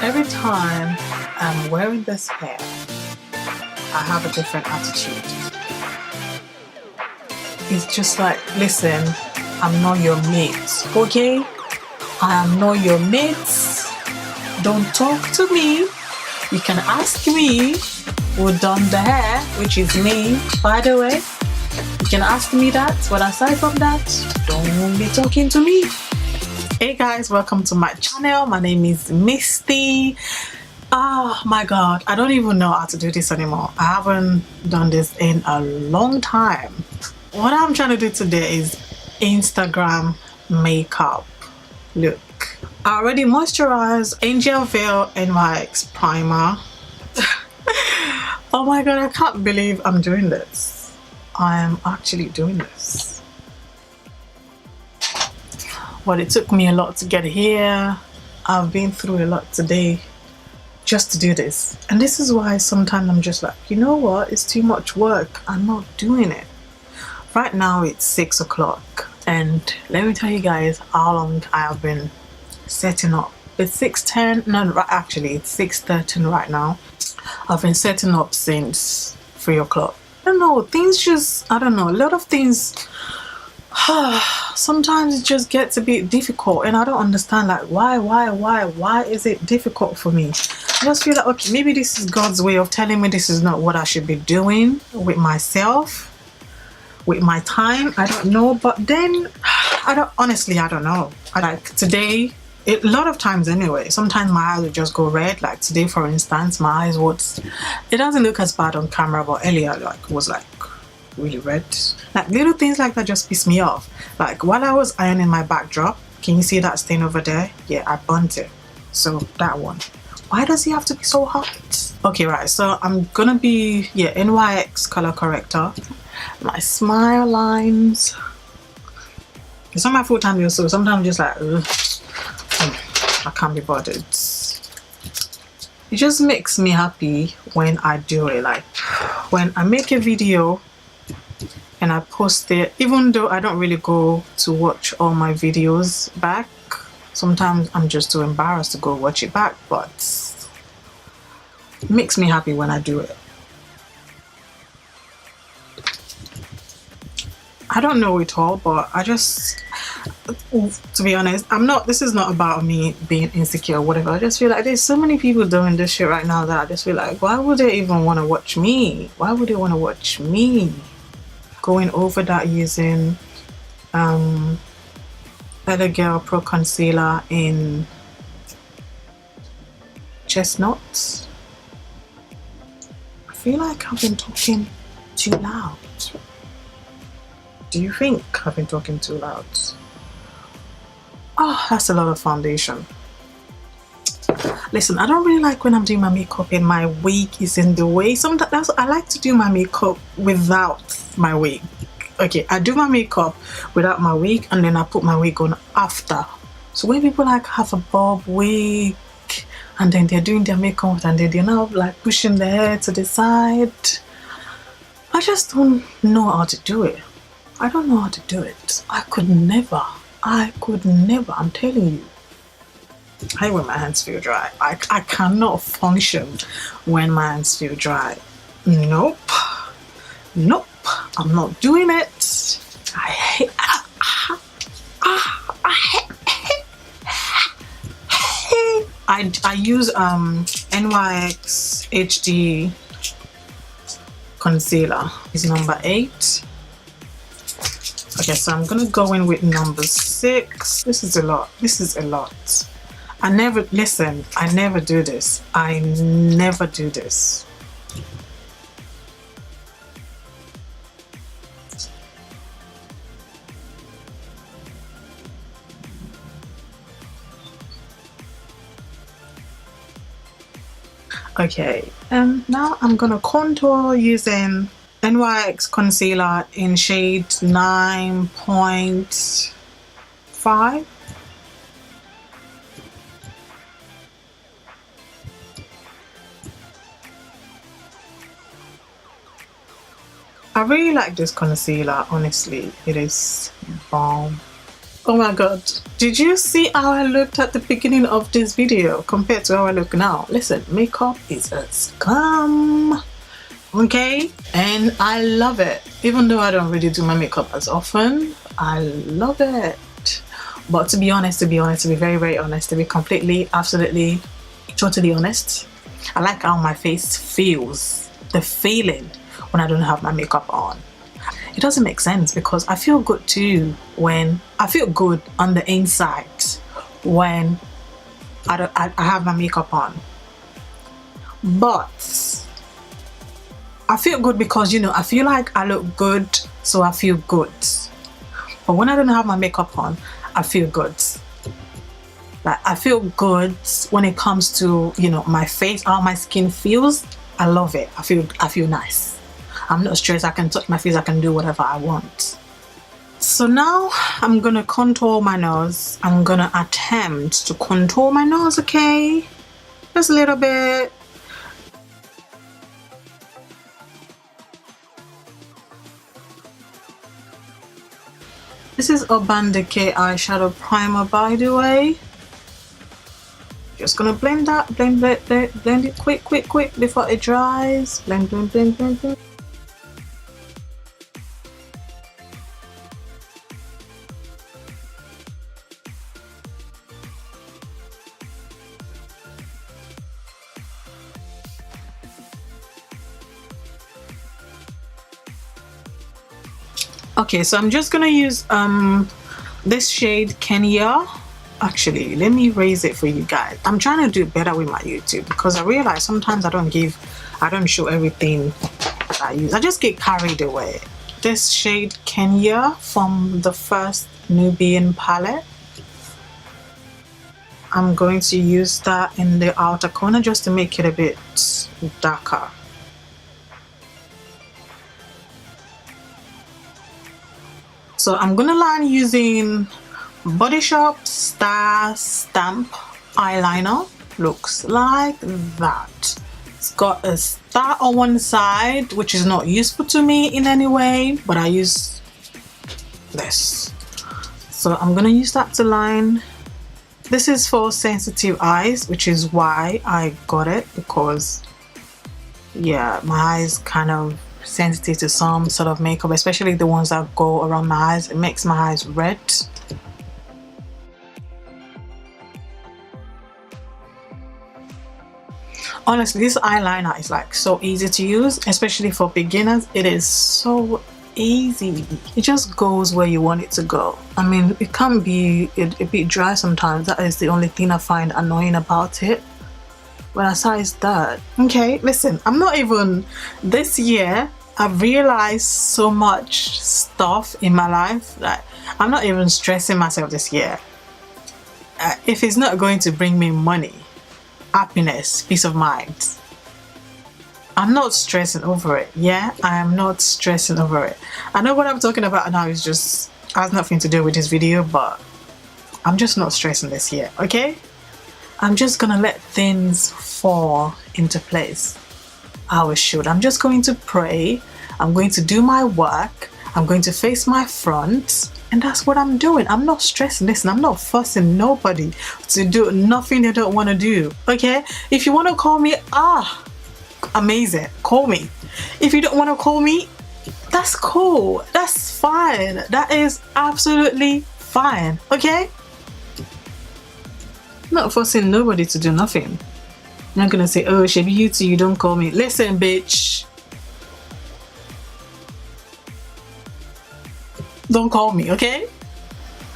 Every time I'm wearing this hair, I have a different attitude. It's just like, listen, I'm not your mate, okay? I am not your mate. Don't talk to me. You can ask me who done the hair, which is me, by the way. You can ask me that, but aside from that, don't be talking to me. Hey guys, welcome to my channel. My name is Misty. Oh my god, I don't even know how to do this anymore. I haven't done this in a long time. What I'm trying to do today is Instagram makeup look. I already moisturized Angel Veil NYX primer. Oh my god, I can't believe I'm doing this. I am actually doing this. But it took me a lot to get here. I've been through a lot today just to do this. And this is why sometimes I'm just like, you know what? It's too much work. I'm not doing it. Right now it's 6 o'clock. And let me tell you guys how long I have been setting up. It's 6:10. No, actually it's 6:13 right now. I've been setting up since 3 o'clock. I don't know. Things just, I don't know. A lot of things... sometimes it just gets a bit difficult and I don't understand, like, why is it difficult for me? I just feel like, okay, maybe this is God's way of telling me this is not what I should be doing with myself, with my time. I don't know, but then I don't know. I like today, a lot of times anyway, sometimes my eyes would just go red. Like today, for instance, my eyes would, it doesn't look as bad on camera, but earlier like was like really red. Like little things like that just piss me off. Like while I was ironing my backdrop, can you see that stain over there? Yeah, I burnt it. So that one. Why does he have to be so hot? Okay, right, so I'm gonna be, yeah, NYX color corrector. My smile lines. It's not my full time use, so sometimes I'm just like, I can't be bothered. It just makes me happy when I do it. Like when I make a video and I post it, even though I don't really go to watch all my videos back, sometimes I'm just too embarrassed to go watch it back, but it makes me happy when I do it. I don't know it all, but I just, to be honest, this is not about me being insecure or whatever. I just feel like there's so many people doing this shit right now that I just feel like, why would they even want to watch me? Why would they want to watch me? Going over that using Other Girl Pro Concealer in Chestnuts. I feel like I've been talking too loud. Do you think I've been talking too loud? Oh, that's a lot of foundation. Listen, I don't really like when I'm doing my makeup and my wig is in the way. Sometimes I like to do my makeup without my wig. Okay, I do my makeup without my wig and then I put my wig on after. So when people like have a bob wig and then they're doing their makeup and then they're now like pushing their hair to the side, I just don't know how to do it. I don't know how to do it. I could never, I'm telling you. I hate when my hands feel dry. I cannot function when my hands feel dry. Nope. Nope. I'm not doing it. I hate. I use NYX HD concealer. It's number 8. Okay, so I'm gonna go in with number 6. This is a lot. This is a lot. I never do this. I never do this. Okay, now I'm gonna contour using NYX concealer in shade 9.5. I really like this concealer, honestly. It is bomb. Oh my god. Did you see how I looked at the beginning of this video compared to how I look now? Listen, makeup is a scam. Okay? And I love it. Even though I don't really do my makeup as often, I love it. But to be honest, to be very, very honest, to be completely, absolutely, totally honest, I like how my face feels. The feeling when I don't have my makeup on. It doesn't make sense because I feel good too when I feel good on the inside when I have my makeup on. But I feel good because, you know, I feel like I look good, so I feel good. But when I don't have my makeup on, I feel good. Like I feel good when it comes to, you know, my face, how my skin feels. I love it. I feel nice. I'm not stressed. I can touch my face. I can do whatever I want. So now I'm gonna contour my nose. I'm gonna attempt to contour my nose, okay? Just a little bit. This is Urban Decay eyeshadow primer, by the way. Just gonna blend that, blend it quick before it dries. Blend. Okay, so I'm just gonna use this shade Kenya. Actually, let me raise it for you guys. I'm trying to do better with my YouTube because I realize sometimes I don't show everything that I use. I just get carried away. This shade Kenya from the first Nubian palette. I'm going to use that in the outer corner just to make it a bit darker. So I'm gonna line using Body Shop Star Stamp eyeliner. Looks like that. It's got a star on one side, which is not useful to me in any way, but I use this. So I'm gonna use that to line. This is for sensitive eyes, which is why I got it, because yeah, my eyes kind of sensitive to some sort of makeup, especially the ones that go around my eyes. It makes my eyes red. Honestly, this eyeliner is like so easy to use, especially for beginners. It is so easy. It just goes where you want it to go. I mean, it can be a bit dry sometimes. That is the only thing I find annoying about it. But aside that, okay, listen, I'm not even, this year I've realized so much stuff in my life that I'm not even stressing myself this year. If it's not going to bring me money, happiness, peace of mind, I'm not stressing over it. Yeah, I am not stressing over it. I know what I'm talking about now is just has nothing to do with this video, but I'm just not stressing this year, okay? I'm just gonna let things fall into place how it should. I'm just going to pray. I'm going to do my work. I'm going to face my front, and that's what I'm doing. I'm not stressing. Listen, I'm not forcing nobody to do nothing they don't want to do, okay? If you want to call me, amazing, call me. If you don't want to call me, that's cool, that's fine, that is absolutely fine, okay? I'm not forcing nobody to do nothing. I'm not gonna say, oh, Shebi, you two, you don't call me. Listen, bitch, don't call me, okay?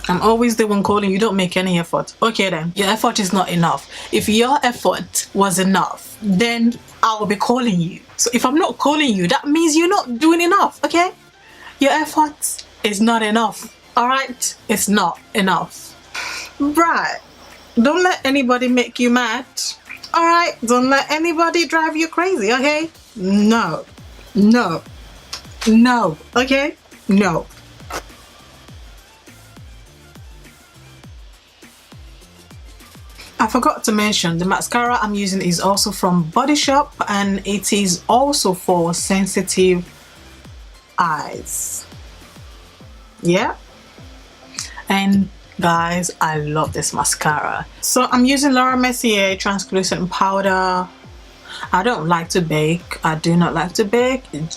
I'm always the one calling. You don't make any effort. Okay then, your effort is not enough. If your effort was enough, then I will be calling you. So if I'm not calling you, that means you're not doing enough, okay? Your effort is not enough, all right? It's not enough. Right, don't let anybody make you mad, all right? Don't let anybody drive you crazy, okay? No, no, no, okay? No. I forgot to mention the mascara I'm using is also from Body Shop, and it is also for sensitive eyes. Yeah, and Guys, I love this mascara. So I'm using Laura Mercier translucent powder. I don't like to bake. I do not like to bake. It's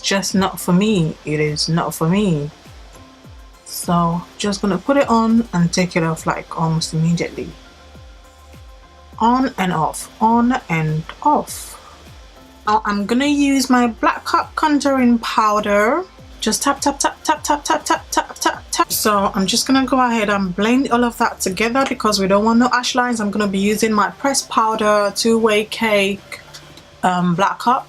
just not for me. It is not for me. So just gonna put it on and take it off like almost immediately. On and off, on and off. Now I'm gonna use my Black Cup contouring powder. Just tap tap tap tap tap tap tap tap tap tap. So I'm just gonna go ahead and blend all of that together because we don't want no ash lines. I'm gonna be using my pressed powder two-way cake Black Cup.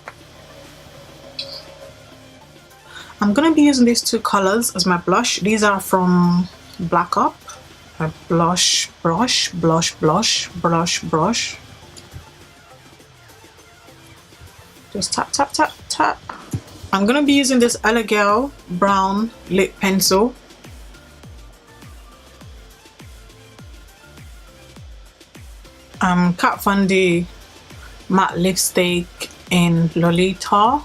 I'm gonna be using these two colors as my blush. These are from Black Cup. A blush brush, blush blush, blush brush. Just tap tap tap tap. I'm gonna be using this Elegel brown lip pencil. Kat Von D matte lipstick in Lolita.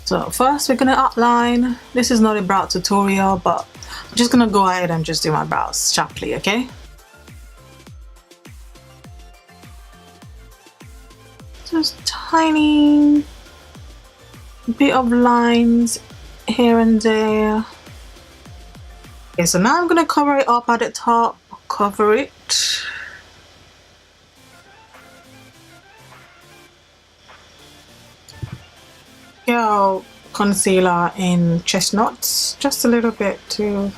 So first we're gonna outline. This is not a brow tutorial, but I'm just gonna go ahead and just do my brows sharply, okay? Just tiny bit of lines here and there. Okay, so now I'm gonna cover it up at the top. Cover it. Girl concealer in Chestnuts, just a little bit to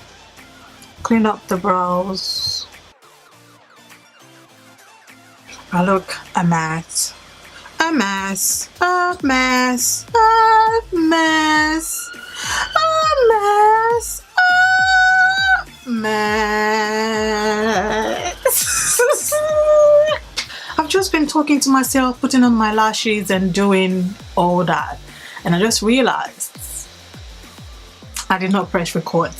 clean up the brows. I look a mess. A mess, a mess, a mess, a mess, a mess. I've just been talking to myself, putting on my lashes and doing all that. And I just realized I did not press record.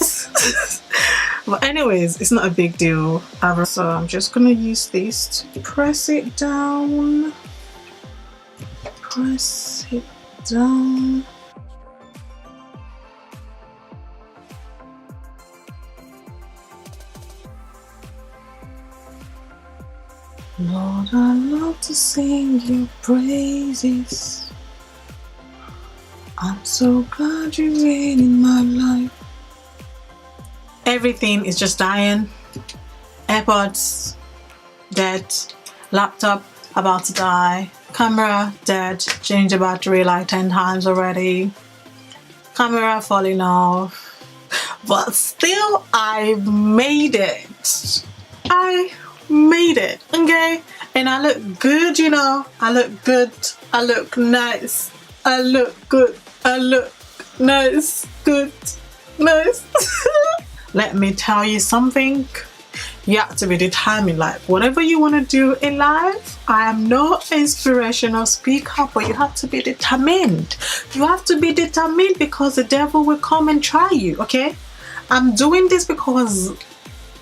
But anyways, it's not a big deal. So I'm just gonna use this to press it down. Press it down. Lord, I love to sing your praises. I'm so glad you reign in my life. Everything is just dying. AirPods dead. Laptop about to die. Camera dead. Changed the battery like 10 times already. Camera falling off. But still, I made it. I made it, okay? And I look good, you know. I look good. I look nice. I look good. I look nice. Good. Nice. Let me tell you something. You have to be determined. Like, whatever you want to do in life, I am no inspirational speaker, but you have to be determined. You have to be determined because the devil will come and try you, okay? I'm doing this because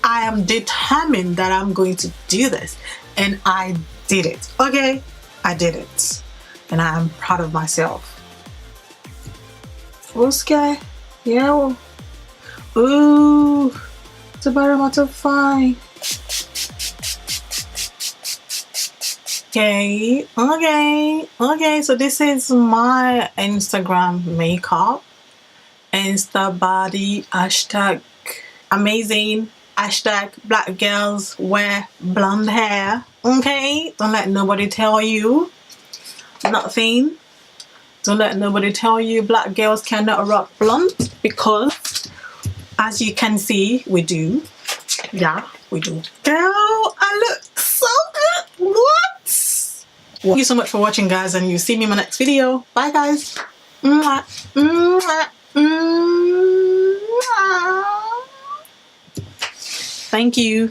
I am determined that I'm going to do this. And I did it, okay? I did it. And I am proud of myself. Okay, yeah. Ooh, it's a very much of fine. Okay, so this is my Instagram makeup. Insta body, hashtag amazing, hashtag black girls wear blonde hair. Okay, don't let nobody tell you nothing. Don't let nobody tell you black girls cannot rock blonde, because as you can see, we do. Yeah, we do. Girl, I look so good. What? Thank you so much for watching, guys, and you see me in my next video. Bye, guys. Mwah, mwah, mwah. Thank you.